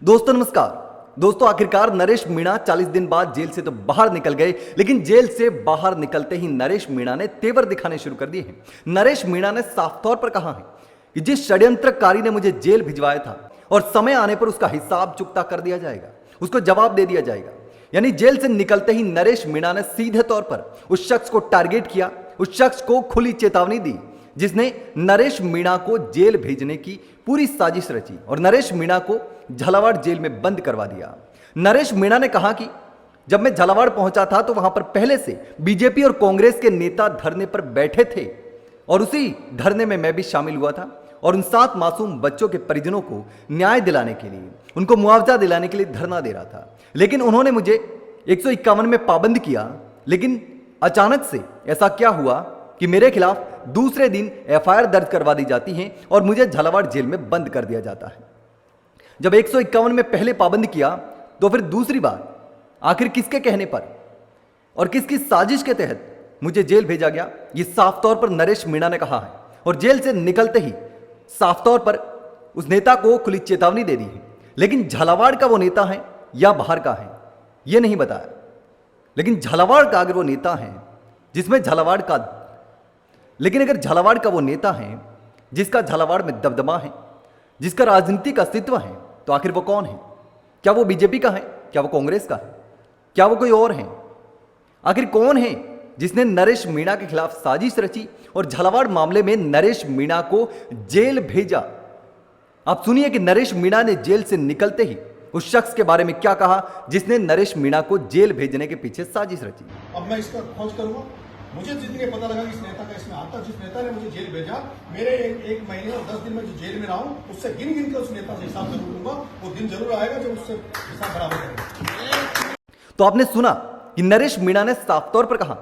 दोस्तों नमस्कार। दोस्तों आखिरकार नरेश मीणा 40 दिन बाद जेल से तो बाहर निकल गए, लेकिन जेल से बाहर निकलते ही नरेश मीणा ने तेवर दिखाने शुरू कर दिए हैं। नरेश मीणा ने साफ तौर पर कहा है कि जिस षड्यंत्रकारी ने मुझे जेल भिजवाया था और समय आने पर उसका हिसाब चुकता कर दिया जाएगा, उसको जवाब दे दिया जाएगा। यानी जेल से निकलते ही नरेश मीणा ने सीधे तौर पर उस शख्स को टारगेट किया, उस शख्स को खुली चेतावनी दी जिसने नरेश मीणा को जेल भेजने की पूरी साजिश रची और नरेश मीणा को झालावाड़ जेल में बंद करवा दिया। नरेश मीणा ने कहा कि जब मैं झालावाड़ पहुंचा था तो वहां पर पहले से बीजेपी और कांग्रेस के नेता धरने पर बैठे थे और उसी धरने में मैं भी शामिल हुआ था और उन 7 मासूम बच्चों के परिजनों को न्याय दिलाने के लिए, उनको मुआवजा दिलाने के लिए धरना दे रहा था। लेकिन उन्होंने मुझे 151 में पाबंद किया। लेकिन अचानक से ऐसा क्या हुआ कि मेरे खिलाफ दूसरे दिन एफआईआर दर्ज करवा दी जाती है और मुझे झालावाड़ जेल में बंद कर दिया जाता है। जब 151 में पहले पाबंद किया तो फिर दूसरी बार आखिर किसके कहने पर और किसकी साजिश के तहत मुझे जेल भेजा गया, ये साफ तौर पर नरेश मीणा ने कहा है। और जेल से निकलते ही साफ तौर पर उस नेता को खुली चेतावनी दे दी है। लेकिन झालावाड़ का वो नेता है या बाहर का है ये नहीं बताया। लेकिन झालावाड़ का अगर वो नेता है जिसमें झालावाड़ का लेकिन अगर झालावाड़ का वो नेता है जिसका झालावाड़ में दबदबा है, जिसका राजनीतिक अस्तित्व है, तो आखिर वो कौन है? क्या वो बीजेपी का है? क्या वो कांग्रेस का है? क्या वो कोई और है? आखिर कौन है जिसने नरेश मीणा के खिलाफ साजिश रची और झालावाड़ मामले में नरेश मीणा को जेल भेजा? आप सुनिए कि नरेश मीणा ने जेल से निकलते ही उस शख्स के बारे में क्या कहा जिसने नरेश मीणा को जेल भेजने के पीछे साजिश रची। अब मैं इसका खोज करूंगा। मुझे जिस दिन पता लगा कि इस नेता का इसमें आता, जिस नेता ने मुझे जेल भेजा, मेरे एक महीने और 10 दिन में जो जेल में रहा हूं, उससे गिन गिन कर उस नेता से हिसाब जरूर लूंगा। वो दिन जरूर आएगा जब उससे हिसाब बराबर करेगा। तो आपने सुना कि नरेश मीणा ने साफ तौर पर कहा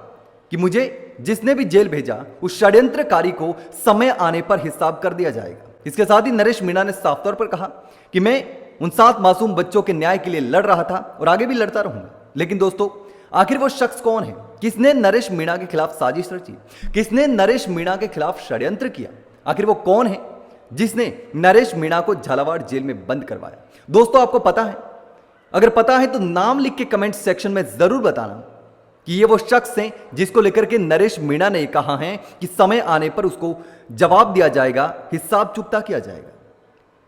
कि मुझे जिसने भी जेल भेजा उस षड्यंत्रकारी को समय आने पर हिसाब कर दिया जाएगा। इसके साथ ही नरेश मीणा ने साफ तौर पर कहा कि मैं उन 7 मासूम बच्चों के न्याय के लिए लड़ रहा था और आगे भी लड़ता रहूंगा। लेकिन दोस्तों आखिर वो शख्स कौन है? किसने नरेश मीणा के खिलाफ साजिश रची? किसने नरेश मीणा के खिलाफ षड्यंत्र किया? आखिर वो कौन है जिसने नरेश मीणा को झालावाड़ जेल में बंद करवाया? दोस्तों आपको पता है? अगर पता है तो नाम लिख के कमेंट सेक्शन में जरूर बताना कि ये वो शख्स हैं जिसको लेकर के नरेश मीणा ने कहा है कि समय आने पर उसको जवाब दिया जाएगा, हिसाब चुकता किया जाएगा।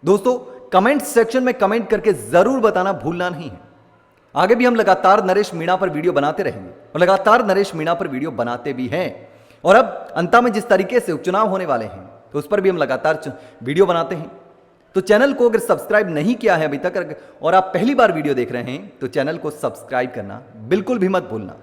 दोस्तों कमेंट सेक्शन में कमेंट करके जरूर बताना भूलना नहीं है। आगे भी हम लगातार नरेश मीणा पर वीडियो बनाते रहेंगे और लगातार नरेश मीणा पर वीडियो बनाते भी हैं। और अब अंत में जिस तरीके से उपचुनाव होने वाले हैं तो उस पर भी हम लगातार वीडियो बनाते हैं। तो चैनल को अगर सब्सक्राइब नहीं किया है अभी तक और आप पहली बार वीडियो देख रहे हैं तो चैनल को सब्सक्राइब करना बिल्कुल भी मत भूलना।